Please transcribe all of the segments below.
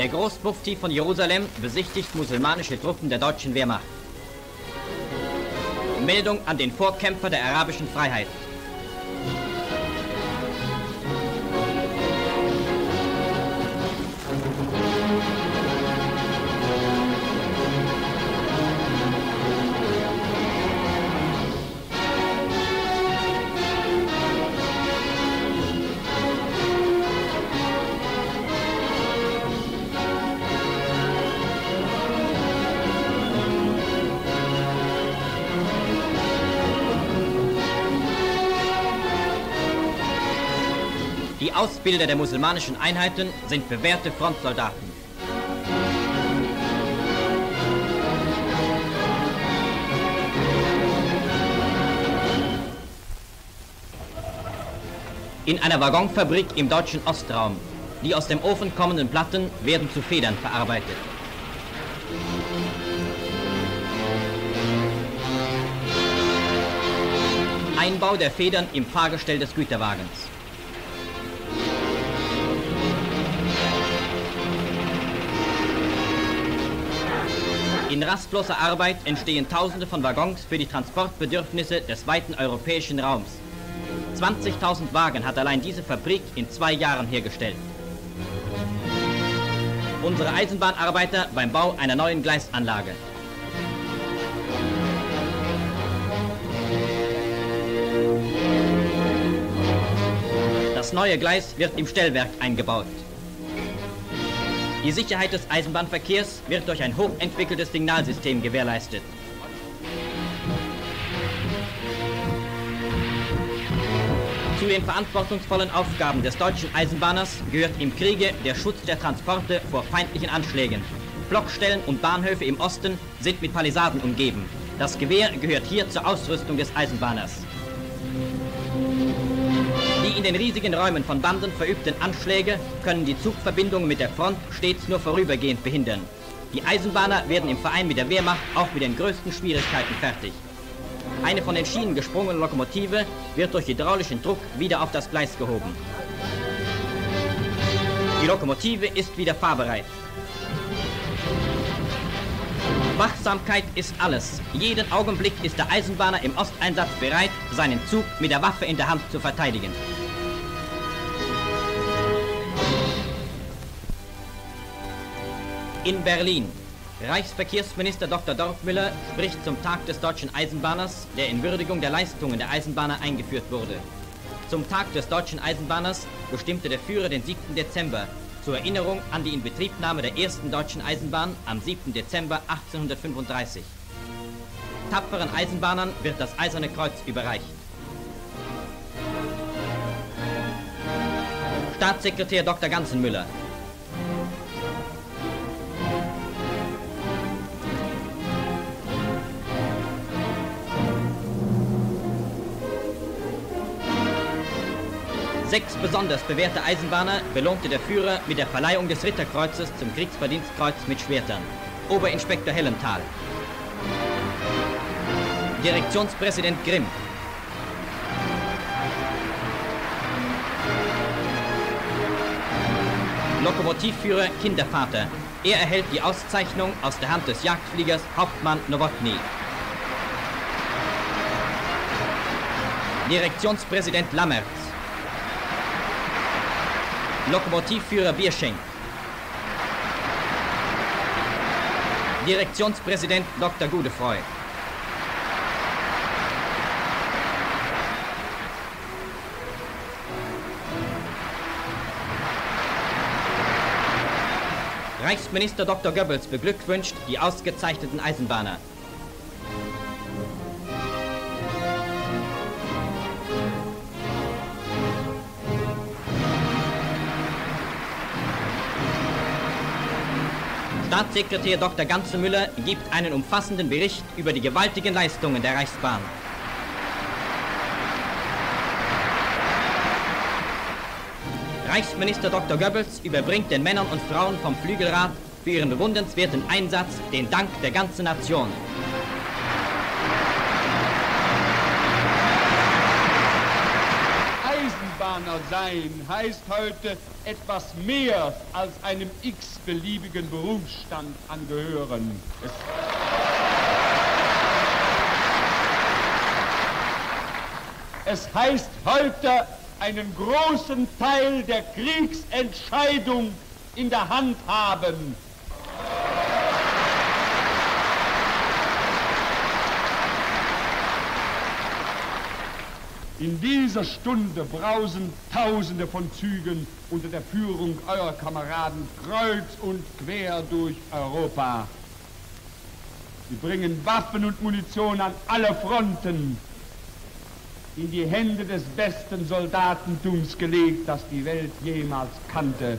Der Großmufti von Jerusalem besichtigt musulmanische Truppen der deutschen Wehrmacht. Meldung an den Vorkämpfer der arabischen Freiheit. Die Ausbilder der musulmanischen Einheiten sind bewährte Frontsoldaten. In einer Waggonfabrik im deutschen Ostraum. Die aus dem Ofen kommenden Platten werden zu Federn verarbeitet. Einbau der Federn im Fahrgestell des Güterwagens. In rastloser Arbeit entstehen Tausende von Waggons für die Transportbedürfnisse des weiten europäischen Raums. 20.000 Wagen hat allein diese Fabrik in 2 Jahren hergestellt. Unsere Eisenbahnarbeiter beim Bau einer neuen Gleisanlage. Das neue Gleis wird im Stellwerk eingebaut. Die Sicherheit des Eisenbahnverkehrs wird durch ein hochentwickeltes Signalsystem gewährleistet. Zu den verantwortungsvollen Aufgaben des deutschen Eisenbahners gehört im Kriege der Schutz der Transporte vor feindlichen Anschlägen. Blockstellen und Bahnhöfe im Osten sind mit Palisaden umgeben. Das Gewehr gehört hier zur Ausrüstung des Eisenbahners. Die in den riesigen Räumen von Banden verübten Anschläge können die Zugverbindungen mit der Front stets nur vorübergehend behindern. Die Eisenbahner werden im Verein mit der Wehrmacht auch mit den größten Schwierigkeiten fertig. Eine von den Schienen gesprungene Lokomotive wird durch hydraulischen Druck wieder auf das Gleis gehoben. Die Lokomotive ist wieder fahrbereit. Wachsamkeit ist alles. Jeden Augenblick ist der Eisenbahner im Osteinsatz bereit, seinen Zug mit der Waffe in der Hand zu verteidigen. In Berlin. Reichsverkehrsminister Dr. Dorpmüller spricht zum Tag des deutschen Eisenbahners, der in Würdigung der Leistungen der Eisenbahner eingeführt wurde. Zum Tag des deutschen Eisenbahners bestimmte der Führer den 7. Dezember zur Erinnerung an die Inbetriebnahme der ersten deutschen Eisenbahn am 7. Dezember 1835. Tapferen Eisenbahnern wird das Eiserne Kreuz überreicht. Staatssekretär Dr. Ganzenmüller. Sechs besonders bewährte Eisenbahner belohnte der Führer mit der Verleihung des Ritterkreuzes zum Kriegsverdienstkreuz mit Schwertern. Oberinspektor Hellenthal. Direktionspräsident Grimm. Lokomotivführer Kindervater. Er erhält die Auszeichnung aus der Hand des Jagdfliegers Hauptmann Nowotny. Direktionspräsident Lammertz. Lokomotivführer Bierschenk. Direktionspräsident Dr. Gudefroy. Reichsminister Dr. Goebbels beglückwünscht die ausgezeichneten Eisenbahner. Staatssekretär Dr. Ganzenmüller gibt einen umfassenden Bericht über die gewaltigen Leistungen der Reichsbahn. Reichsminister Dr. Goebbels überbringt den Männern und Frauen vom Flügelrad für ihren bewundernswerten Einsatz den Dank der ganzen Nation. Eisenbahner sein. sein heißt heute etwas mehr als einem x-beliebigen Berufsstand angehören. Es heißt heute, einen großen Teil der Kriegsentscheidung in der Hand haben. In dieser Stunde brausen Tausende von Zügen unter der Führung eurer Kameraden kreuz und quer durch Europa. Sie bringen Waffen und Munition an alle Fronten in die Hände des besten Soldatentums gelegt, das die Welt jemals kannte.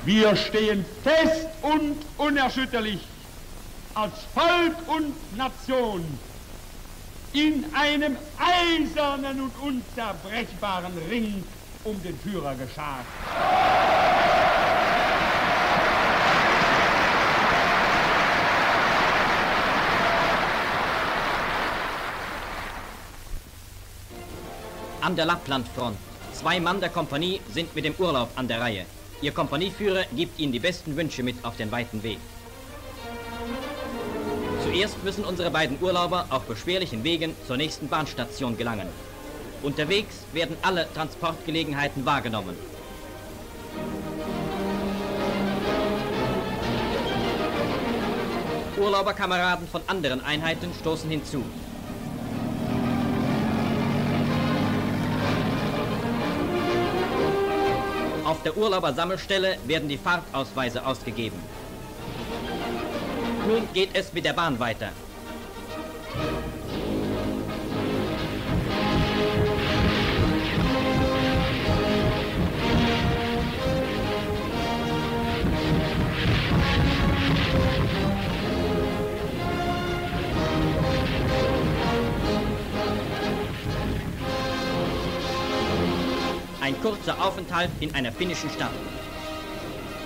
Wir stehen fest und unerschütterlich als Volk und Nation in einem eisernen und unzerbrechbaren Ring um den Führer geschart. An der Lapplandfront. 2 Mann der Kompanie sind mit dem Urlaub an der Reihe. Ihr Kompanieführer gibt Ihnen die besten Wünsche mit auf den weiten Weg. Zuerst müssen unsere beiden Urlauber auf beschwerlichen Wegen zur nächsten Bahnstation gelangen. Unterwegs werden alle Transportgelegenheiten wahrgenommen. Urlauberkameraden von anderen Einheiten stoßen hinzu. Auf der Urlaubersammelstelle werden die Fahrtausweise ausgegeben. Nun geht es mit der Bahn weiter. Ein kurzer Aufenthalt in einer finnischen Stadt.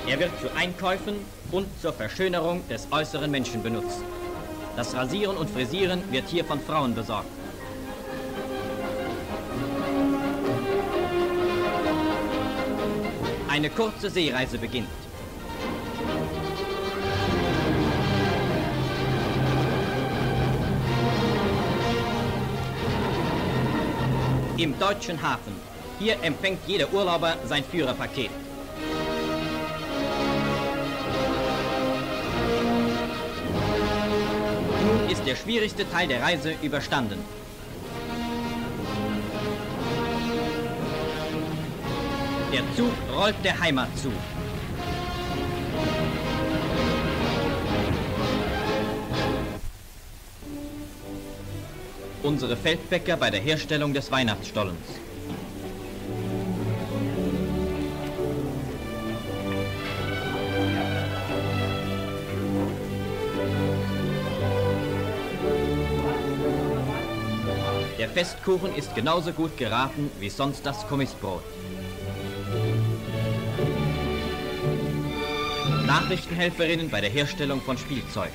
Er wird zu Einkäufen und zur Verschönerung des äußeren Menschen benutzt. Das Rasieren und Frisieren wird hier von Frauen besorgt. Eine kurze Seereise beginnt. Im deutschen Hafen. Hier empfängt jeder Urlauber sein Führerpaket. Nun ist der schwierigste Teil der Reise überstanden. Der Zug rollt der Heimat zu. Unsere Feldbäcker bei der Herstellung des Weihnachtsstollens. Der Festkuchen ist genauso gut geraten wie sonst das Kommissbrot. Nachrichtenhelferinnen bei der Herstellung von Spielzeug.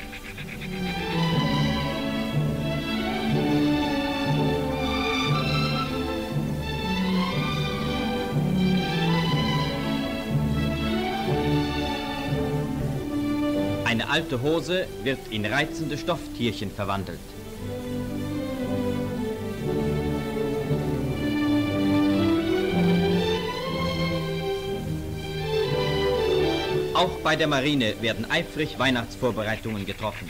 Eine alte Hose wird in reizende Stofftierchen verwandelt. Auch bei der Marine werden eifrig Weihnachtsvorbereitungen getroffen.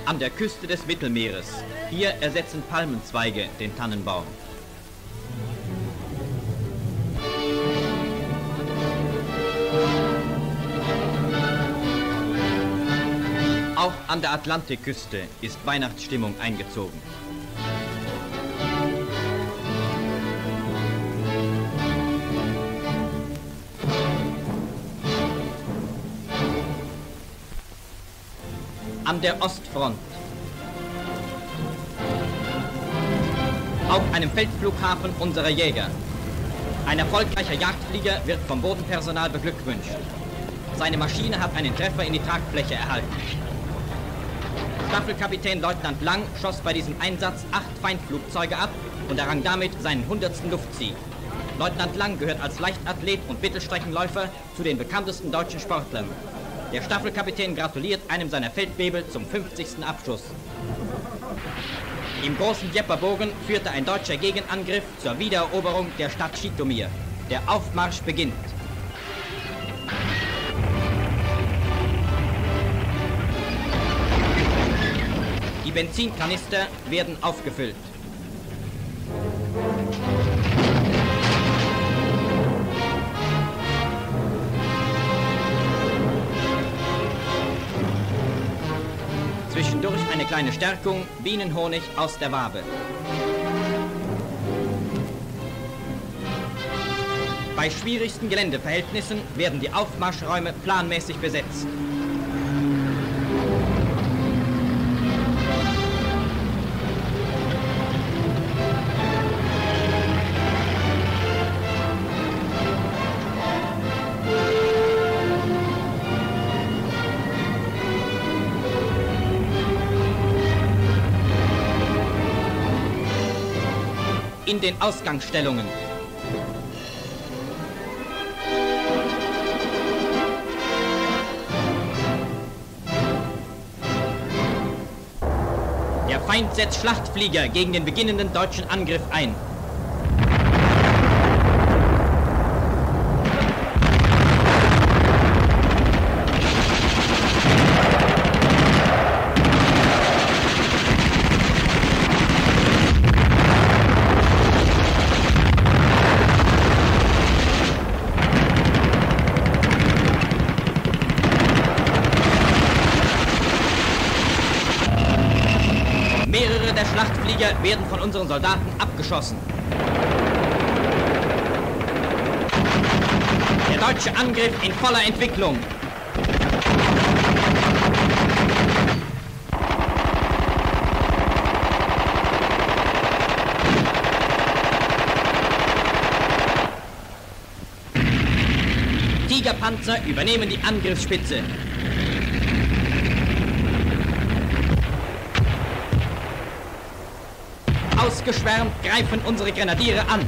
An der Küste des Mittelmeeres. Hier ersetzen Palmenzweige den Tannenbaum. Auch an der Atlantikküste ist Weihnachtsstimmung eingezogen. An der Ostfront. Auf einem Feldflughafen unserer Jäger. Ein erfolgreicher Jagdflieger wird vom Bodenpersonal beglückwünscht. Seine Maschine hat einen Treffer in die Tragfläche erhalten. Staffelkapitän Leutnant Lang schoss bei diesem Einsatz 8 Feindflugzeuge ab und errang damit seinen 100. Luftsieg. Leutnant Lang gehört als Leichtathlet und Mittelstreckenläufer zu den bekanntesten deutschen Sportlern. Der Staffelkapitän gratuliert einem seiner Feldwebel zum 50. Abschuss. Im großen Djeperbogen führte ein deutscher Gegenangriff zur Wiedereroberung der Stadt Schitomir. Der Aufmarsch beginnt. Die Benzinkanister werden aufgefüllt. Zwischendurch eine kleine Stärkung, Bienenhonig aus der Wabe. Bei schwierigsten Geländeverhältnissen werden die Aufmarschräume planmäßig besetzt. In den Ausgangsstellungen. Der Feind setzt Schlachtflieger gegen den beginnenden deutschen Angriff ein. Mehrere der Schlachtflieger werden von unseren Soldaten abgeschossen. Der deutsche Angriff in voller Entwicklung. Tigerpanzer übernehmen die Angriffsspitze. Ausgeschwärmt greifen unsere Grenadiere an.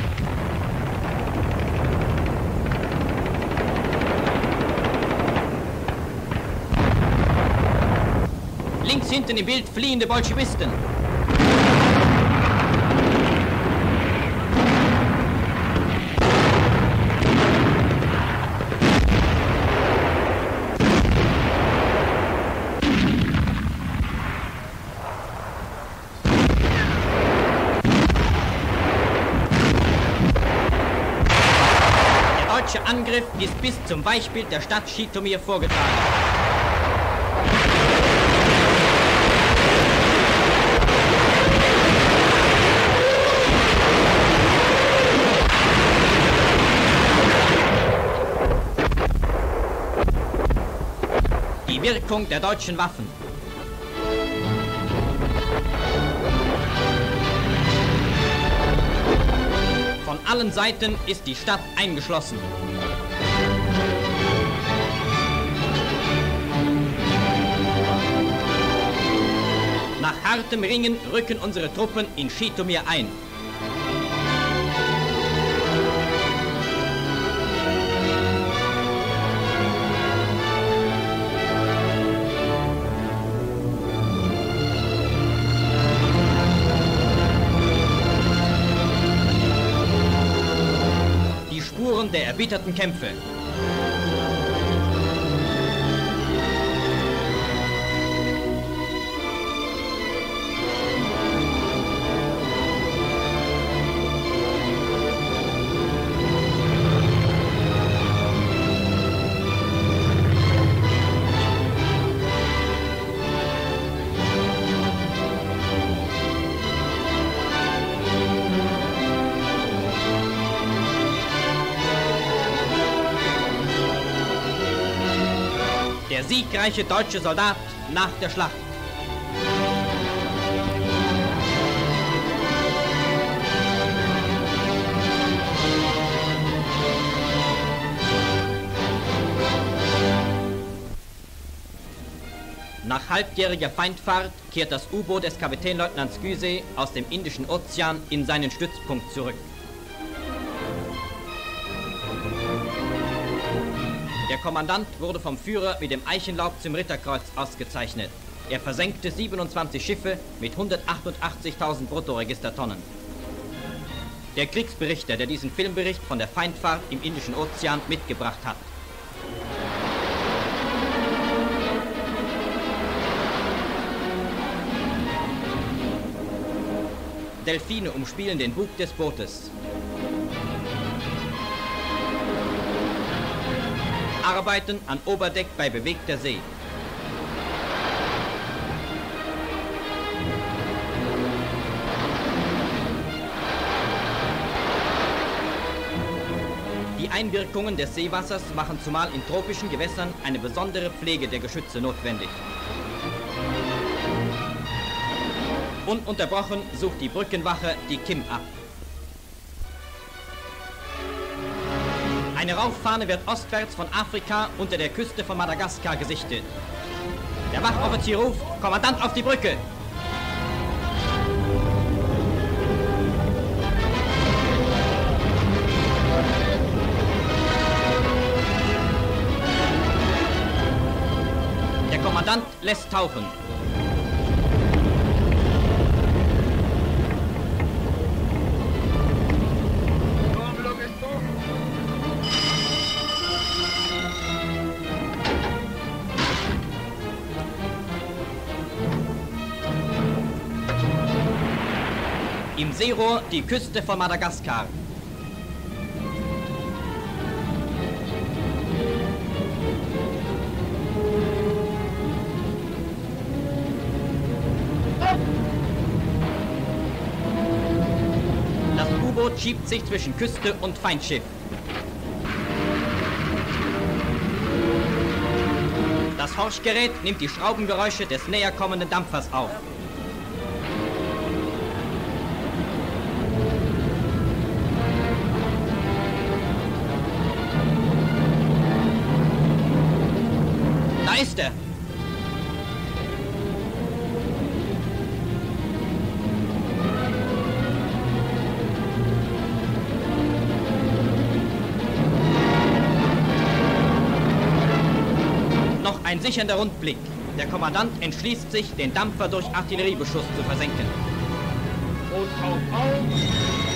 Links hinten im Bild fliehende Bolschewisten. Der Angriff ist bis zum Weichbild der Stadt Schitomir vorgetragen. Die Wirkung der deutschen Waffen. Von allen Seiten ist die Stadt eingeschlossen. Nach hartem Ringen rücken unsere Truppen in Schitomir ein. Die Spuren der erbitterten Kämpfe. Der siegreiche deutsche Soldat nach der Schlacht. Nach halbjähriger Feindfahrt kehrt das U-Boot des Kapitänleutnants Güse aus dem Indischen Ozean in seinen Stützpunkt zurück. Der Kommandant wurde vom Führer mit dem Eichenlaub zum Ritterkreuz ausgezeichnet. Er versenkte 27 Schiffe mit 188.000 Bruttoregistertonnen. Der Kriegsberichter, der diesen Filmbericht von der Feindfahrt im Indischen Ozean mitgebracht hat. Delfine umspielen den Bug des Bootes. Arbeiten an Oberdeck bei bewegter See. Die Einwirkungen des Seewassers machen zumal in tropischen Gewässern eine besondere Pflege der Geschütze notwendig. Ununterbrochen sucht die Brückenwache die Kim ab. Eine Rauchfahne wird ostwärts von Afrika unter der Küste von Madagaskar gesichtet. Der Wachoffizier ruft: Kommandant, auf die Brücke! Der Kommandant lässt tauchen. Im Seerohr die Küste von Madagaskar. Das U-Boot schiebt sich zwischen Küste und Feindschiff. Das Horchgerät nimmt die Schraubengeräusche des näher kommenden Dampfers auf. Da ist er! Noch ein sichernder Rundblick. Der Kommandant entschließt sich, den Dampfer durch Artilleriebeschuss zu versenken. Und auf!